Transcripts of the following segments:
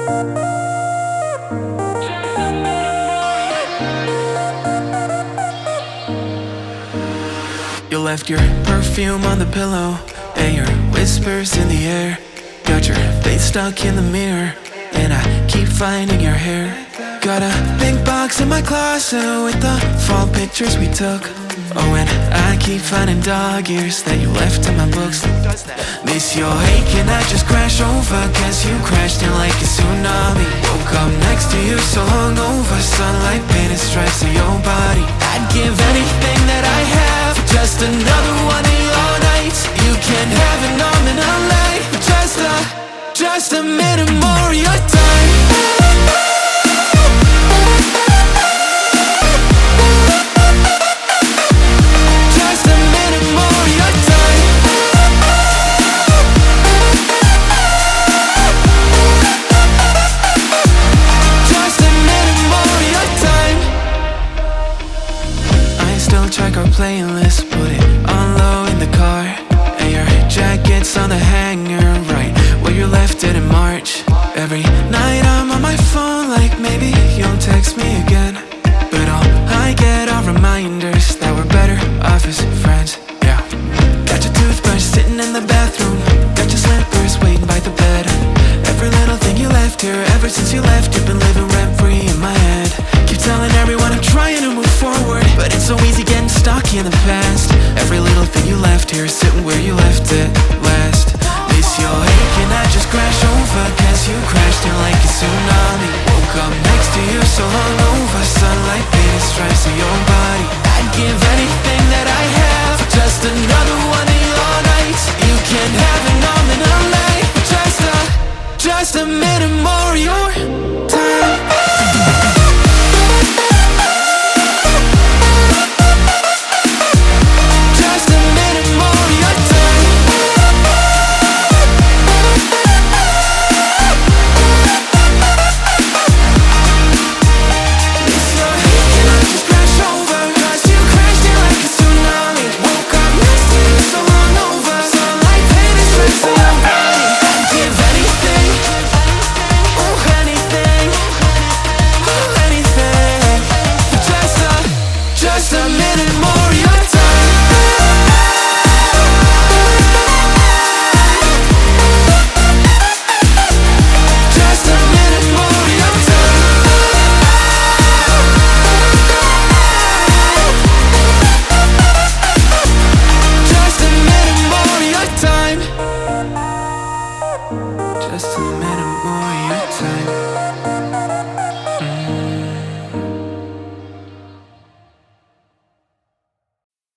You left your perfume on the pillow and your whispers in the air. Got your face stuck in the mirror and I keep finding your hair. Got a big box in my closet with the fall pictures we took. Oh, and I keep finding dog ears that you left in my books. Miss your hate, can I just crash over? Cause you crashed in like a tsunami. Woke up next to you so hungover. Sunlight painted stripes on your body. I'd give anything that I have for just another one of your nights. You can't have it all in a life, just a minute more of your time. Check our playlist, put it on low in the car. And your jacket's on the hanger, right where you left it in March. Every night I'm on my phone like maybe you'll text me again. But all I get are reminders that we're better off as friends, yeah. Got your toothbrush sitting in the bathroom. Got your slippers waiting by the bed. Every little thing you left here, ever since you left, you've been living rent-free in my head. Keep telling everyone I'm trying to move forward, but it's so easy getting stuck in the past. Every little thing you left here is sitting where you left it last. Miss your hate, can I just crash over? Cause you crashed in like a tsunami. Woke up next to you so hungover. Sunlight painted stripes on your body. I'd give anything that I have for just another one of your nights. You can't have it all in a life, just a minute more of your time.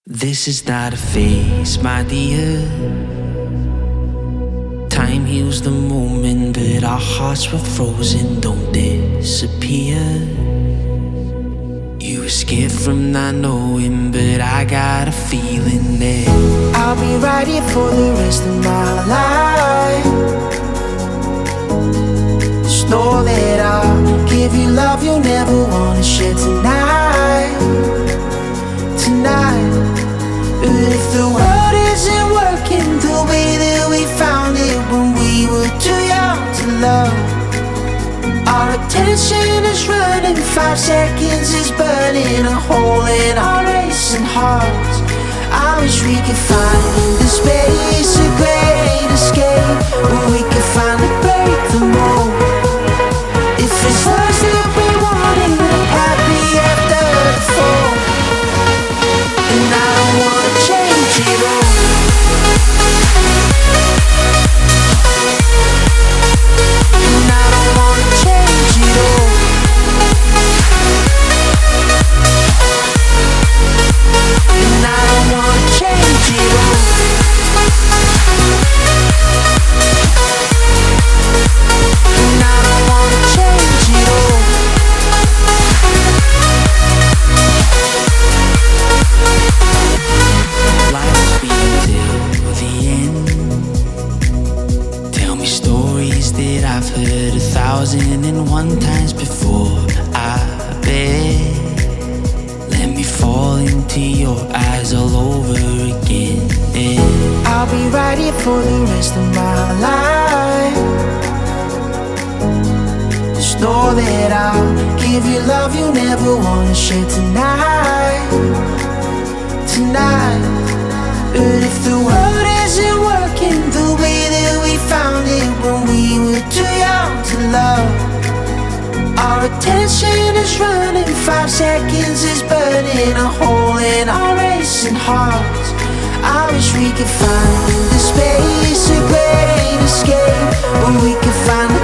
This is not a phase, my dear. Time heals the moment, but our hearts were frozen, don't disappear. You escaped from not knowing, but I got a feeling that I'll be right here for the rest of my life. Just know that I'll give you love you'll never wanna share tonight. But if the world isn't working the way that we found it when we were too young to love, our attention is running, 5 seconds is burning a hole in our racing hearts. I wish we could find the space, a great escape, where we could finally break the mold. If it's us that we wanted, happy after the fall. And I don't wanna change it all. And I don't wanna change it all. And I don't wanna change it all. And I don't wanna change it all. life be till the end. Tell me stories that I've heard 1,001 times before. I bet. Let me fall into your eyes all over again. I'll be right here for the rest of my life. know that I'll give you love you never wanna share tonight, tonight. But if the world isn't working the way that we found it when we were too young to love, our attention is running, 5 seconds is burning a hole in our racing hearts. I wish we could find the space, a great escape, where we could find